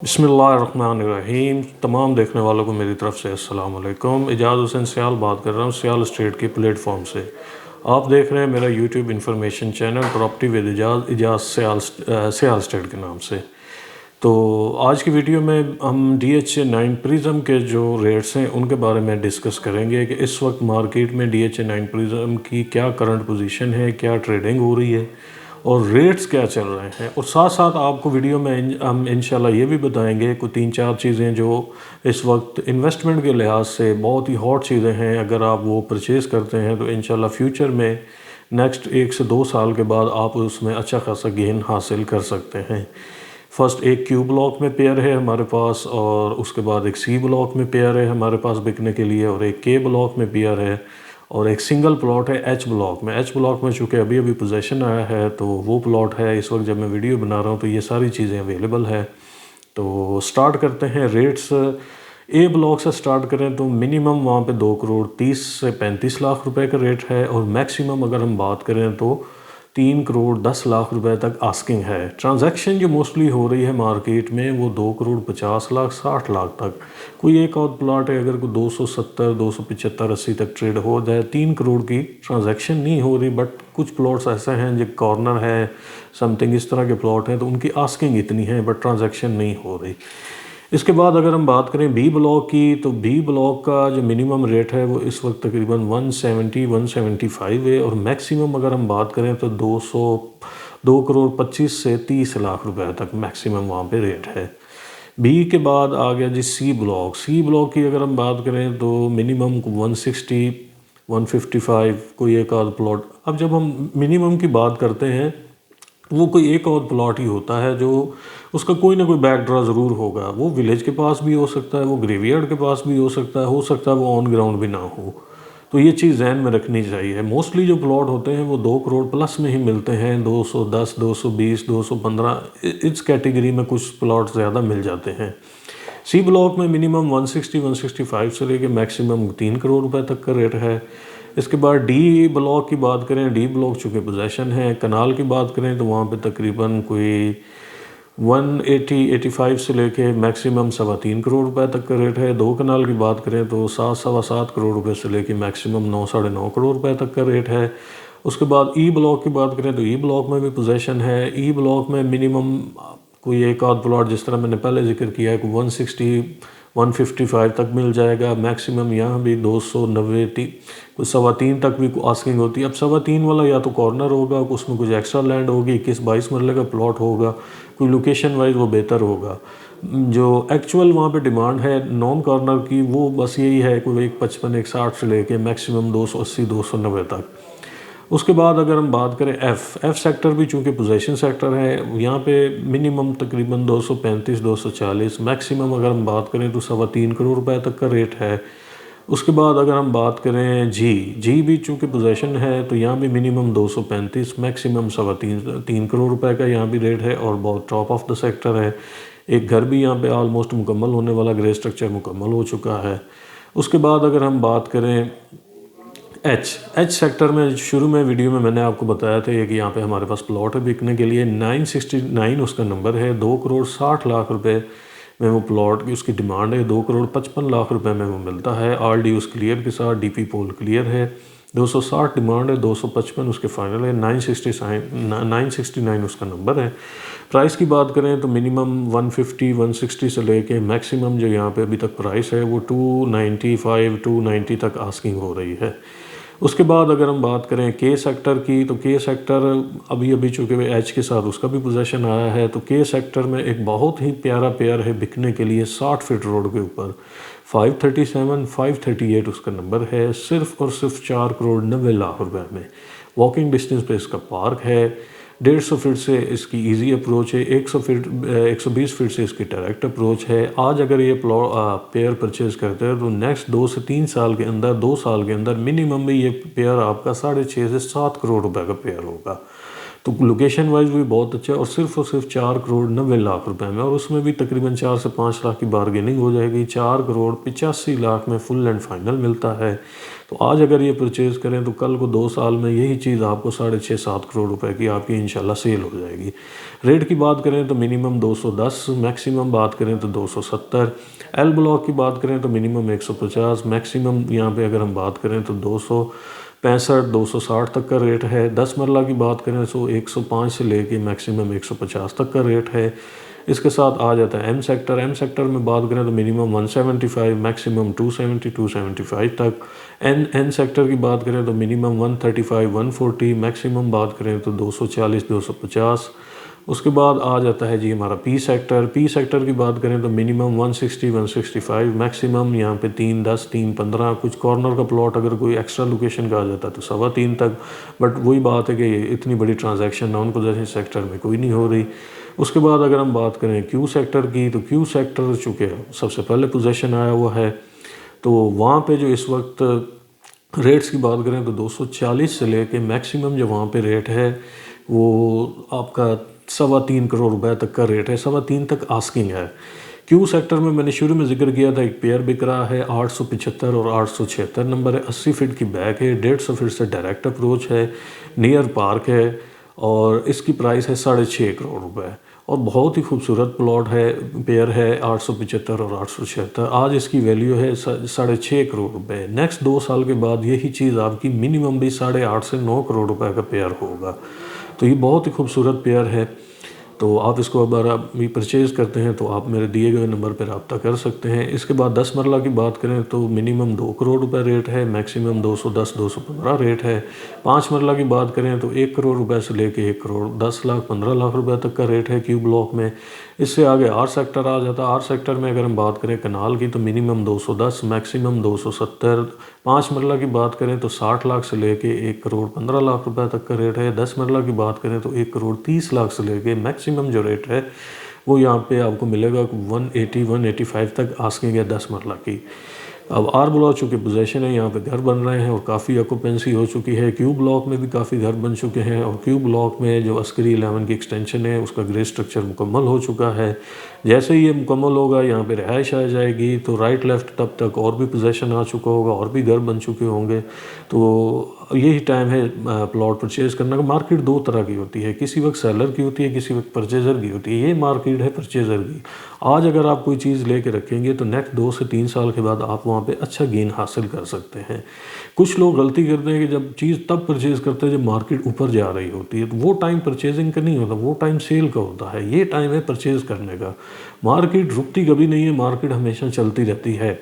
बिस्मिल्लाहिर्रहमानिर्रहीम। तमाम देखने वालों को मेरी तरफ से अस्सलाम वालेकुम। इजाज़ हुसैन सियाल बात कर रहा हूँ सियाल स्ट्रीट के प्लेटफॉर्म से। आप देख रहे हैं मेरा YouTube information channel property with Ijaz Sial street के नाम से। तो आज की वीडियो में हम DH9 प्रिज्म के जो रेट्स हैं उनके बारे में डिस्कस करेंगे कि इस वक्त मार्केट में DH9 प्रिज्म की क्या करंट पोजीशन है, क्या ट्रेडिंग हो रही है और रेट्स क्या चल रहे हैं। और साथ साथ आपको वीडियो में हम इंशाल्लाह ये भी बताएंगे कुछ 3-4 चीज़ें जो इस वक्त इन्वेस्टमेंट के लिहाज से बहुत ही हॉट चीज़ें हैं। अगर आप वो परचेज़ करते हैं तो इंशाल्लाह फ्यूचर में नेक्स्ट 1 से 2 साल के बाद आप उसमें अच्छा खासा गेन हासिल कर सकते हैं। फर्स्ट एक क्यू ब्लॉक में पेयर है हमारे पास, और उसके बाद एक सी ब्लॉक में पेयर है हमारे पास बिकने के लिए, और एक के ब्लॉक में पेयर है, और एक सिंगल प्लॉट है एच ब्लॉक में। एच ब्लॉक में चूँकि अभी अभी पोजेसन आया है तो वो प्लॉट है इस वक्त जब मैं वीडियो बना रहा हूँ तो ये सारी चीज़ें अवेलेबल है। तो स्टार्ट करते हैं। रेट्स ए ब्लॉक से स्टार्ट करें तो मिनिमम वहाँ पे 2 करोड़ 30 से 35 लाख रुपए का रेट है, और मैक्सिमम अगर हम बात करें तो 3 करोड़ 10 लाख रुपए तक आस्किंग है। ट्रांजैक्शन जो मोस्टली हो रही है मार्केट में वो 2 करोड़ 50 लाख 60 लाख तक। कोई एक और प्लाट है अगर कोई 270 275 80 तक ट्रेड हो जाए। 3 करोड़ की ट्रांजैक्शन नहीं हो रही, बट कुछ प्लॉट्स ऐसे हैं जो कॉर्नर है समथिंग इस तरह के प्लॉट हैं तो उनकी आस्किंग इतनी है बट ट्रांजैक्शन नहीं हो रही। इसके बाद अगर हम बात करें बी ब्लॉक की, तो बी ब्लॉक का जो मिनिमम रेट है वो इस वक्त तकरीबन 175 है, और मैक्सिमम अगर हम बात करें तो 2 करोड़ 25 से 30 लाख रुपए तक मैक्सिमम वहाँ पे रेट है। बी के बाद आ गया जी सी ब्लॉक। सी ब्लॉक की अगर हम बात करें तो मिनिमम 160 155 कोई एक आध प्लॉट। अब जब हम मिनिमम की बात करते हैं वो कोई एक और प्लॉट ही होता है जो उसका कोई ना कोई बैक ड्रॉ ज़रूर होगा। वो विलेज के पास भी हो सकता है, वो ग्रेवयार्ड के पास भी हो सकता है वो ऑन ग्राउंड भी ना हो। तो ये चीज़ जहन में रखनी चाहिए। मोस्टली जो प्लॉट होते हैं वो 2 करोड़ प्लस में ही मिलते हैं। 210 220 215 इस कैटेगरी में कुछ प्लॉट ज़्यादा मिल जाते हैं। सी ब्लॉक में मिनिमम 160 165 से लेके मैक्सिमम 3 करोड़ रुपए तक का रेट है। इसके बाद डी ब्लॉक की बात करें, डी ब्लॉक चूँकि पोजेसन है। कनाल की बात करें तो वहाँ पे तकरीबन कोई 180-85 से लेके मैक्सिमम 3.25 करोड़ रुपए तक का रेट है। 2 कनाल की बात करें तो 7-7.25 करोड़ रुपए से लेके मैक्सिमम 9-9.5 करोड़ रुपए तक का रेट है। उसके बाद ई ब्लॉक की बात करें तो ई ब्लॉक में भी पोजेसन है। ई ब्लॉक में मिनिमम कोई एक आध प्लॉट जिस तरह मैंने पहले जिक्र किया है 160 155 तक मिल जाएगा। मैक्सिमम यहाँ भी 290 कोई 3.25 तक भी आस्किंग होती है। अब 3.25 वाला या तो कॉर्नर होगा, उसमें कुछ एक्स्ट्रा लैंड होगी, 21-22 मरले का प्लॉट होगा, कोई लोकेशन वाइज वो बेहतर होगा। जो एक्चुअल वहाँ पे डिमांड है नॉन कॉर्नर की वो बस यही है कोई 155 160 से लेके मैक्सिमम 280 290 तक। उसके बाद अगर हम बात करें एफ़ सेक्टर भी चूँकि पोजेसन सेक्टर है, यहाँ पे मिनिमम तकरीबन 235 240, मैक्सिमम अगर हम बात करें तो 3.25 करोड़ रुपए तक का रेट है। उसके बाद अगर हम बात करें जी भी चूँकि पोजेसन है तो यहाँ भी मिनिमम 235 मैक्सिमम 3.25 करोड़ रुपए का यहाँ भी रेट है, और बहुत टॉप ऑफ द सेक्टर है। एक घर भी यहाँ पे ऑलमोस्ट मुकम्मल होने वाला, ग्रे स्ट्रक्चर मुकम्मल हो चुका है। उसके बाद अगर हम बात करें एच सेक्टर में, शुरू में वीडियो में मैंने आपको बताया था कि यहाँ पे हमारे पास प्लॉट है बिकने के लिए। 969 उसका नंबर है। 2 करोड़ 60 लाख रुपए में वो प्लॉट की उसकी डिमांड है। 2 करोड़ 55 लाख रुपए में वो मिलता है ऑल ड्यूज क्लियर के साथ। डीपी पोल क्लियर है। 260 डिमांड है, 255 उसके फाइनल है। 969 उसका नंबर है। प्राइस की बात करें तो मिनिमम 150 160 से लेके मैक्सिमम जो यहाँ पे अभी तक प्राइस है वो 295 290 तक आस्किंग हो रही है। उसके बाद अगर हम बात करें के सेक्टर की, तो के सेक्टर अभी अभी चूँकि एच के साथ उसका भी पोजेसन आया है, तो के सेक्टर में एक बहुत ही प्यारा पेयर है बिकने के लिए 60 फीट रोड के ऊपर। 537 538 उसका नंबर है। सिर्फ और सिर्फ 4 करोड़ 90 लाख रुपए में वॉकिंग डिस्टेंस पे इसका पार्क है। 150 फीट से इसकी इजी अप्रोच है। 120 फीट से इसकी डायरेक्ट अप्रोच है। आज अगर ये पेयर परचेज करते हैं तो नेक्स्ट 2 से 3 साल के अंदर 2 साल के अंदर मिनिमम भी ये पेयर आपका 6.5 से 7 करोड़ रुपए का पेयर होगा। तो लोकेशन वाइज भी बहुत अच्छा है और सिर्फ 4 करोड़ 90 लाख रुपए में, और उसमें भी तकरीबन 4 से 5 लाख की बारगेनिंग हो जाएगी। 4 करोड़ 85 लाख में फुल एंड फाइनल मिलता है। तो आज अगर ये परचेज़ करें तो कल को 2 साल में यही चीज़ आपको 6.5-7 करोड़ रुपए की आपकी इंशाल्लाह सेल हो जाएगी। रेट की बात करें तो मिनिमम 210, मैक्सिमम बात करें तो 270। एल ब्लॉक की बात करें तो मिनिमम 150, मैक्सिमम यहाँ पे अगर हम बात करें तो 265 260 तक का रेट है। 10 मरला की बात करें तो 105 से लेके मैक्सिमम 150 तक का रेट है। इसके साथ आ जाता है एम सेक्टर में बात करें तो मिनिमम 175, मैक्सिमम 270 275 तक। एन सेक्टर की बात करें तो मिनिमम 135 140, मैक्सिमम बात करें तो 240 250। उसके बाद आ जाता है जी हमारा पी सेक्टर की बात करें तो मिनिमम 160 165, मैक्सिमम यहाँ पे 310 315। कुछ कॉर्नर का प्लॉट अगर कोई एक्स्ट्रा लोकेशन का आ जाता है तो 3.25 तक, बट वही बात है कि इतनी बड़ी ट्रांजैक्शन नॉन पोजेसिव सेक्टर में कोई नहीं हो रही। उसके बाद अगर हम बात करें क्यू सेक्टर की, तो क्यू सेक्टर चूँकि सबसे पहले पोजेशन आया हुआ है, तो वहाँ पे जो इस वक्त रेट्स की बात करें तो 240 से लेके मैक्सिमम जो वहाँ पे रेट है वो आपका 3.25 करोड़ रुपए तक का रेट है। 3.25 तक आस्किंग है। क्यू सेक्टर में मैंने शुरू में जिक्र किया था, एक पेयर बिक रहा है 875 और 876 नंबर है। 80 फीट की बैक है, 150 फीट से डायरेक्ट अप्रोच है, नियर पार्क है और इसकी प्राइस है 6.5 करोड़ रुपए और बहुत ही खूबसूरत प्लॉट है, पेयर है 875 और 876। आज इसकी वैल्यू है 6.5 करोड़ रुपए। नेक्स्ट 2 साल के बाद यही चीज़ आपकी मिनिमम भी 8.5 से 9 करोड़ रुपए का पेयर होगा। तो ये बहुत ही खूबसूरत पेयर है। तो आप इसको अगर आप भी परचेज़ करते हैं तो आप मेरे दिए गए नंबर पर रब्ता कर सकते हैं। इसके बाद 10 मरला की बात करें तो मिनिमम 2 करोड़ रुपए रेट है, मैक्सिमम 210 215 रेट है। 5 मरला की बात करें तो 1 करोड़ रुपए से लेके 1 करोड़ 10 लाख 15 लाख रुपए तक का रेट है क्यू ब्लॉक में। इससे आगे आर सेक्टर आ जाता है। आर सेक्टर में अगर हम बात करें कनाल की तो मिनिमम 210, मैक्सिमम 270। 5 मरला की बात करें तो 60 लाख से लेके 1 करोड़ 15 लाख रुपए तक का रेट है। 10 मरला की बात करें तो 1 करोड़ 30 लाख से लेके मैक्सिमम जो रेट है वो यहाँ पे आपको मिलेगा 180 185 तक आस्किंग है 10 मरला की। अब आर ब्लॉक चूँकि पोजेशन है, यहाँ पे घर बन रहे हैं और काफ़ी ऑक्यूपेंसी हो चुकी है। क्यू ब्लॉक में भी काफ़ी घर बन चुके हैं और क्यू ब्लॉक में जो अस्करी 11 की एक्सटेंशन है उसका ग्रे स्ट्रक्चर मुकम्मल हो चुका है। जैसे ही ये मुकम्मल होगा यहाँ पे रिहाइश आ जाएगी तो राइट लेफ़्ट तब तक और भी पोजेशन आ चुका होगा और भी घर बन चुके होंगे। तो यही टाइम है प्लॉट परचेज़ करने का। मार्केट 2 तरह की होती है, किसी वक्त सेलर की होती है, किसी वक्त परचेज़र की होती है। ये मार्केट है परचेज़र की। आज अगर आप कोई चीज़ लेके रखेंगे तो नेक्स्ट 2 से 3 साल के बाद आप वहाँ पे अच्छा गेन हासिल कर सकते हैं। कुछ लोग गलती करते हैं कि जब चीज़ तब परचेज़ करते हैं जब मार्केट ऊपर जा रही होती है, तो वो टाइम परचेजिंग का नहीं होता, वो टाइम सेल का होता है। ये टाइम है परचेज़ करने का। मार्केट रुकती कभी नहीं है, मार्केट हमेशा चलती रहती है।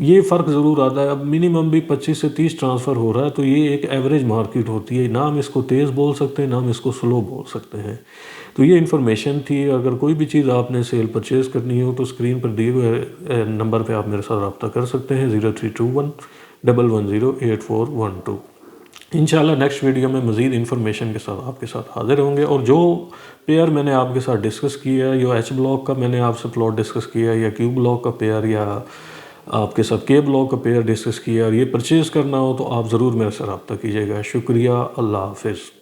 ये फ़र्क ज़रूर आता है। अब मिनिमम भी 25 से 30 ट्रांसफ़र हो रहा है तो ये एक एवरेज मार्केट होती है। ना हम इसको तेज़ बोल सकते हैं, ना हम इसको स्लो बोल सकते हैं। तो ये इन्फॉर्मेशन थी। अगर कोई भी चीज़ आपने सेल परचेज़ करनी हो तो स्क्रीन पर दिए हुए नंबर पे आप मेरे साथ रब्ता कर सकते हैं 0321 110 8412। इंशाल्लाह नेक्स्ट वीडियो में मज़ीद इन्फॉर्मेशन के साथ आपके साथ हाज़िर होंगे। और जो पेयर मैंने आपके साथ डिस्कस किया है, जो एच ब्लॉक का मैंने आपसे प्लॉट डिस्कस किया है या क्यू ब्लॉक का पेयर या आपके साथ के ब्लॉक का पेयर डिस्कस किया और ये परचेज़ करना हो तो आप ज़रूर मेरे से रब्ता कीजिएगा। शुक्रिया। अल्लाह हाफ़िज़।